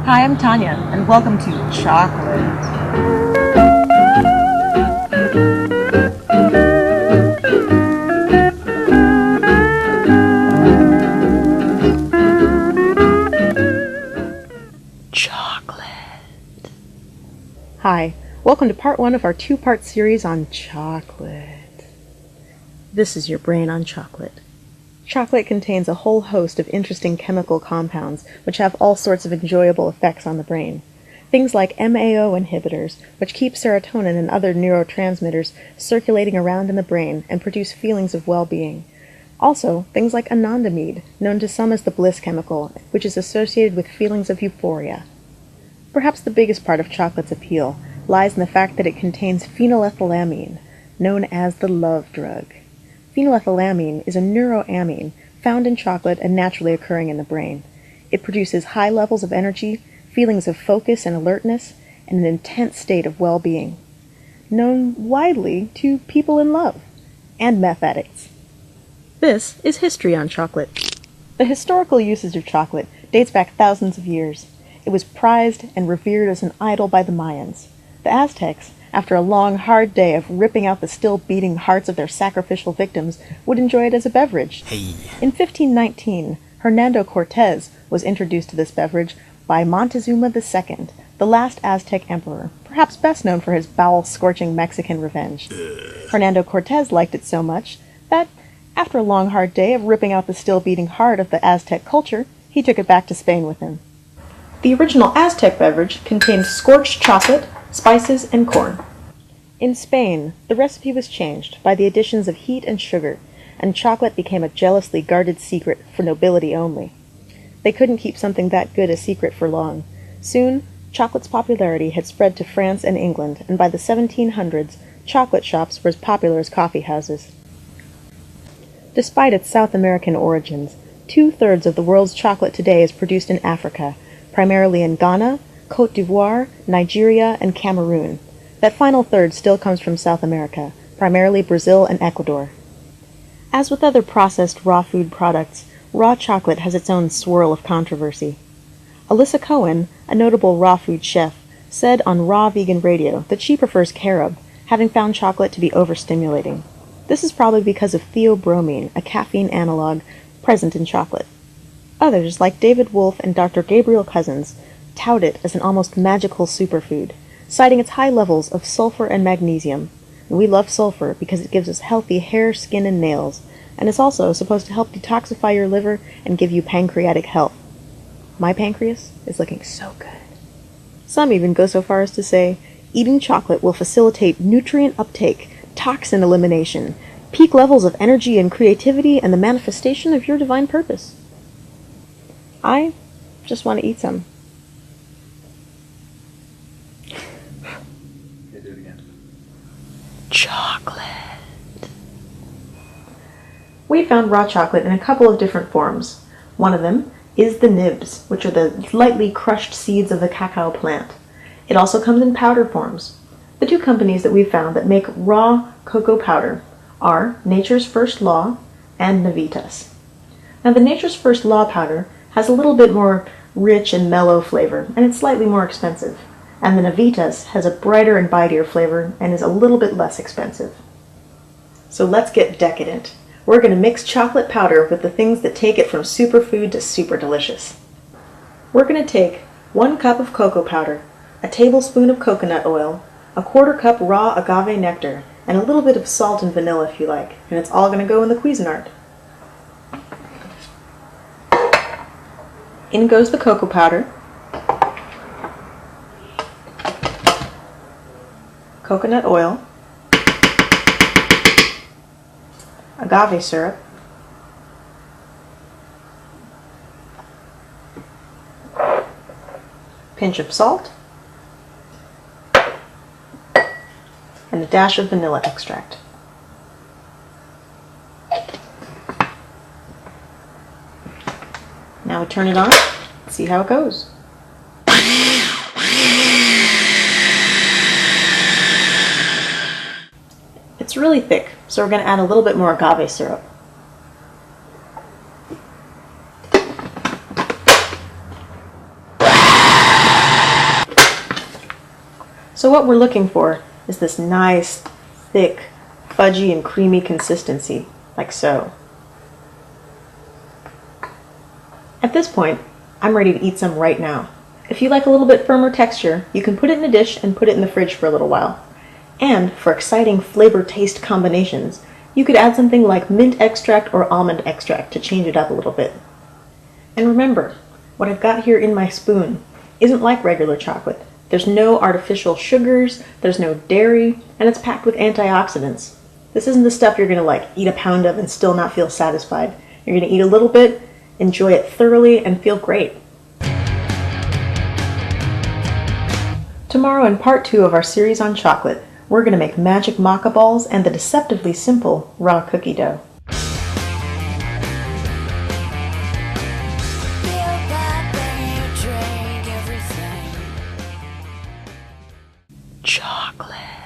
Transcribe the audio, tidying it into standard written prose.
Hi, I'm Tanya, and welcome to Chocolate. Chocolate. Hi, welcome to part one of our two-part series on chocolate. This is your brain on chocolate. Chocolate contains a whole host of interesting chemical compounds which have all sorts of enjoyable effects on the brain. Things like MAO inhibitors, which keep serotonin and other neurotransmitters circulating around in the brain and produce feelings of well-being. Also, things like anandamide, known to some as the bliss chemical, which is associated with feelings of euphoria. Perhaps the biggest part of chocolate's appeal lies in the fact that it contains phenylethylamine, known as the love drug. Phenylethylamine is a neuroamine found in chocolate and naturally occurring in the brain. It produces high levels of energy, feelings of focus and alertness, and an intense state of well-being. Known widely to people in love and meth addicts. This is history on chocolate. The historical usage of chocolate dates back thousands of years. It was prized and revered as an idol by the Mayans. The Aztecs, after a long, hard day of ripping out the still beating hearts of their sacrificial victims, would enjoy it as a beverage. In 1519, Hernando Cortez was introduced to this beverage by Montezuma II, the last Aztec emperor, perhaps best known for his bowel-scorching Mexican revenge. Hernando Cortez liked it so much that, after a long, hard day of ripping out the still beating heart of the Aztec culture, he took it back to Spain with him. The original Aztec beverage contained scorched chocolate, spices, and corn. In Spain, the recipe was changed by the additions of heat and sugar, and chocolate became a jealously guarded secret for nobility only. They couldn't keep something that good a secret for long. Soon, chocolate's popularity had spread to France and England, and by the 1700s, chocolate shops were as popular as coffee houses. Despite its South American origins, 2/3 of the world's chocolate today is produced in Africa, primarily in Ghana, Côte d'Ivoire, Nigeria, and Cameroon. That final third still comes from South America, primarily Brazil and Ecuador. As with other processed raw food products, raw chocolate has its own swirl of controversy. Alyssa Cohen, a notable raw food chef, said on Raw Vegan Radio that she prefers carob, having found chocolate to be overstimulating. This is probably because of theobromine, a caffeine analog present in chocolate. Others, like David Wolf and Dr. Gabriel Cousens, tout it as an almost magical superfood, citing its high levels of sulfur and magnesium. And we love sulfur because it gives us healthy hair, skin, and nails, and it's also supposed to help detoxify your liver and give you pancreatic health. My pancreas is looking so good. Some even go so far as to say, eating chocolate will facilitate nutrient uptake, toxin elimination, peak levels of energy and creativity, and the manifestation of your divine purpose. I just want to eat some. Okay, do it again. Chocolate. We found raw chocolate in a couple of different forms. One of them is the nibs, which are the lightly crushed seeds of the cacao plant. It also comes in powder forms. The two companies that we've found that make raw cocoa powder are Nature's First Law and Navitas. Now, the Nature's First Law powder has a little bit more rich and mellow flavor, and it's slightly more expensive. And the Navitas has a brighter and bitier flavor and is a little bit less expensive. So let's get decadent. We're going to mix chocolate powder with the things that take it from superfood to super delicious. We're going to take 1 cup of cocoa powder, a tablespoon of coconut oil, a 1/4 cup raw agave nectar, and a little bit of salt and vanilla if you like, and it's all going to go in the Cuisinart. In goes the cocoa powder, coconut oil, agave syrup, pinch of salt, and a dash of vanilla extract. Now we turn it on, see how it goes. It's really thick, so we're going to add a little bit more agave syrup. So what we're looking for is this nice, thick, fudgy and creamy consistency, like so. At this point, I'm ready to eat some right now. If you like a little bit firmer texture, you can put it in a dish and put it in the fridge for a little while. And for exciting flavor-taste combinations, you could add something like mint extract or almond extract to change it up a little bit. And remember, what I've got here in my spoon isn't like regular chocolate. There's no artificial sugars, there's no dairy, and it's packed with antioxidants. This isn't the stuff you're gonna eat a pound of and still not feel satisfied. You're gonna eat a little bit, enjoy it thoroughly, and feel great. Tomorrow in part 2 of our series on chocolate, we're going to make magic maca balls and the deceptively simple raw cookie dough. Chocolate.